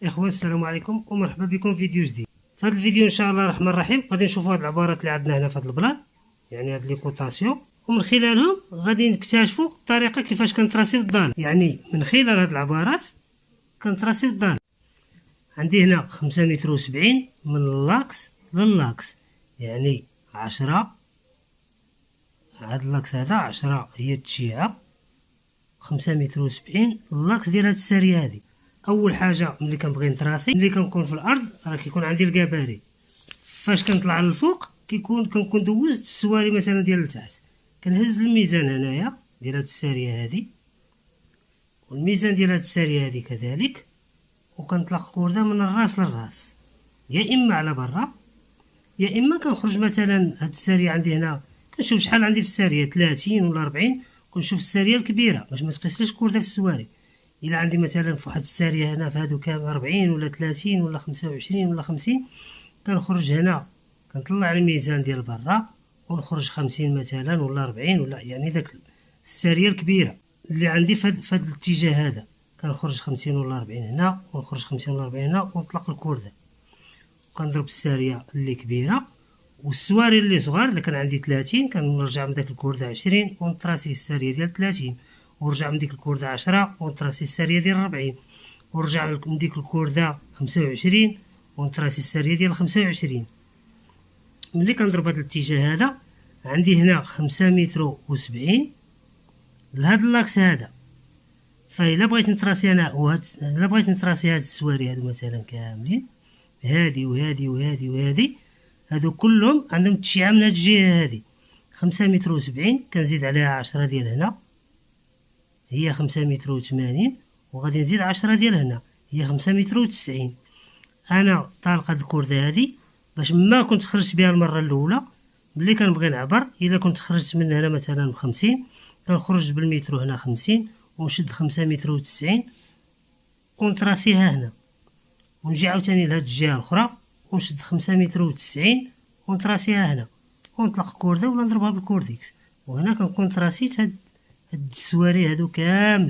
اخوان السلام عليكم ومرحبا بكم في فيديو جديد. في هذا الفيديو ان شاء الله الرحمن الرحيم غادي نشوفوا هاد العبارات اللي عندنا هنا في هاد البلان، يعني هاد لي كوطاسيون، ومن خلالهم غادي نكتشفوا الطريقه كيفاش كنتراسيو الضال. يعني من خلال هاد العبارات كنتراسيو الضال. عندي هنا 5 متر و70 من اللاكس للاكس، يعني 10. هاد اللاكس هذا 10 هي التشيعه، 5 متر و70 اللاكس ديال هاد الساريه هادي. اول حاجه ملي كنبغي نتراسي، ملي كنكون في الارض راه كيكون عندي الكباري، فاش كنطلع للفوق كنكون دوزت السواري مثلا ديال لتحت، كنهز الميزان هنايا ديال هاد الساريه هادي والميزان ديال هاد الساريه هادي كذلك، وكنطلق كورده من الراس للراس، يا اما على برا يا اما كنخرج. مثلا هاد الساريه عندي هنا كنشوف شحال عندي في الساريه 30 ولا 40، كنشوف الساريه الكبيره باش ما تقيسليش كورده في السواري. الا عندي مثلا في واحد الساريه هنا في هادو كامل 40 ولا 30 ولا 25 ولا 50، كنخرج هنا كنطلع الميزان ديال برا ونخرج 50 مثلا ولا 40 ولا يعني داك الساريه الكبيره اللي عندي في هاد الاتجاه هذا، كنخرج 50 ولا 40 هنا ونخرج 50 ولا 40 هنا ونطلق الكورده، كنضرب الساريه اللي كبيره والسواري اللي صغار. الا كان عندي 30 كنرجع من داك الكورده 20 ونتراسي الساريه ديال 30، ورجع من ديك الكورده 10 ونتراسي الساريه ديال 40، ورجع من ديك الكورده 25 ونتراسي الساريه ديال 25. ملي كنضرب هذا الاتجاه هذا عندي هنا 5 متر و70 لهذا اللاكس هذا. فإلا بغيت نتراسي انا الا بغيت نتراسي هاد السواري هادو مثلا كاملين، هادي وهادي وهادي وهادي، هادو كلهم عندهم تشيعه من هاد الجهه هادي. 5 متر و70 كنزيد عليها 10 ديال هنا هي 5 متر و80، وغادي نزيد 10 ديال هنا هي 5 متر و90. انا طالق هاد الكورده هادي باش ما كنت خرجت بها المره الاولى. ملي كنبغي نعبر الا كنت خرجت من هنا مثلا 50، كنخرج بالمترو هنا 50 ونشد 5 متر و90 ونتراسيها هنا، ونجي عاوتاني لهاد الجهه الاخرى ونشد 5 متر و90 ونتراسيها هنا ونطلق كورده ولا نضربها بالكورديكس، وهنا كنكون تراسيت هاد السواري هادو كاملين.